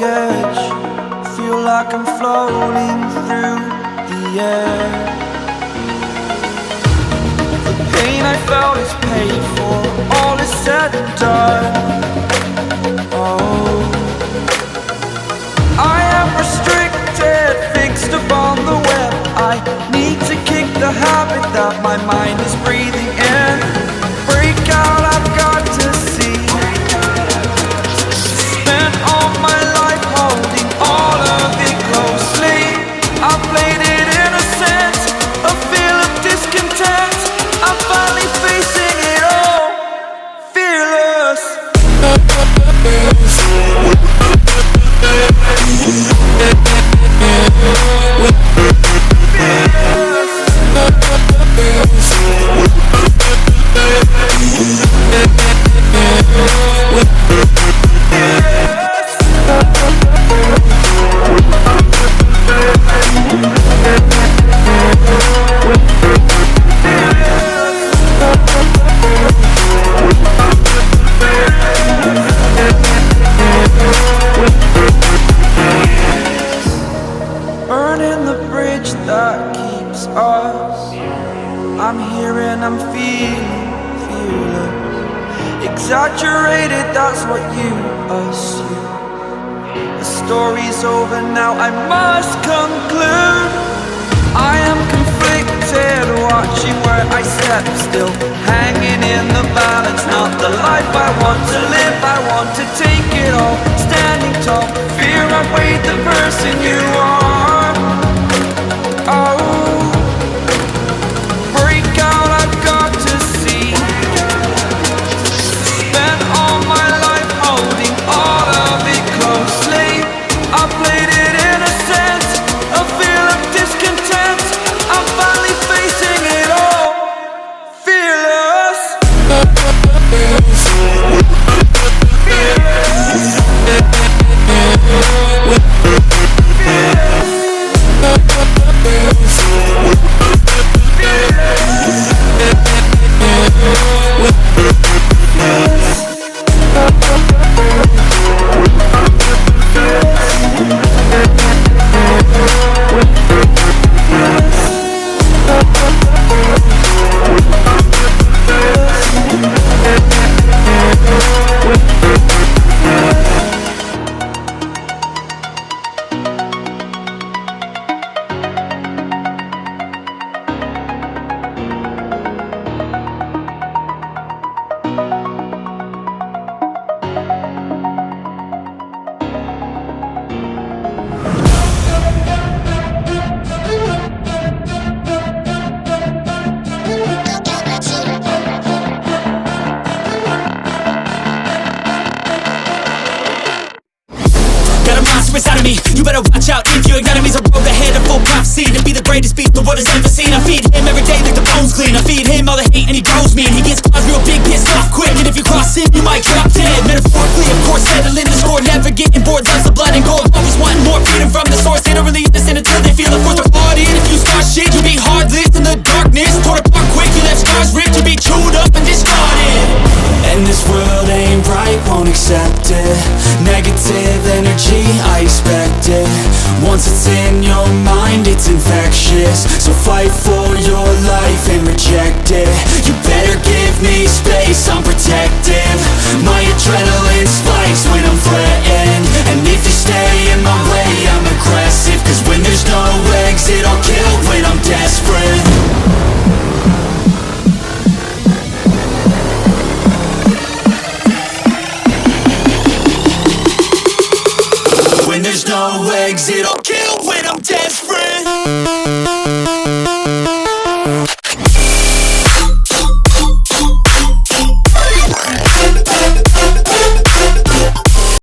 edge, feel like I'm floating through the air. The pain I felt is paid for, all is said and done. Oh, I am restricted, fixed upon the web. I need to kick the habit that my mind is breathing in. Break out, I've got to see. Spent all my life holding all of it closely. I played it innocent, a feel of discontent. I'm finally facing it all, fearless. Burning the bridge that keeps us. I'm here and I'm feeling fearless. Exaggerated, that's what you assume. The story's over now, I must conclude. I am conflicted, watching where I step still, hanging in the balance. Not the life I want to live, I want to take it all. Standing tall, fear outweighed the person you are. Oh, break out, I've got to see. Spent all my life holding all of it closely. I played it innocent, a feel of discontent. I'm finally facing it all, fearless. Inside of me, you better watch out if your enemy's a road ahead of full prophecy to be the greatest beast the world has ever seen. I feed him every day like the bones clean. I feed him all the hate and he grows me, and he gets claws real big, pissed off quick. And if you cross him, you might drop dead. Metaphorically, of course, settling the score, never getting bored. Loves the blood and gold, always wanting more freedom from the source. They don't really understand until they feel the force of blood in. If you start shit, you'll be heartless in the darkness, torn apart quick. You left scars ripped, you'll be chewed up and discarded. And this world ain't right, won't accept it. Negative energy, I expect it. Once it's in your mind, it's infectious. So fight for your life and reject it. You better give me space, I'm protective. My adrenaline spikes when I'm threatened. And if you stay in my way, I'm aggressive. Cause when there's no exit, I'll kill when I'm desperate. When there's no exit, I'll kill when I'm desperate.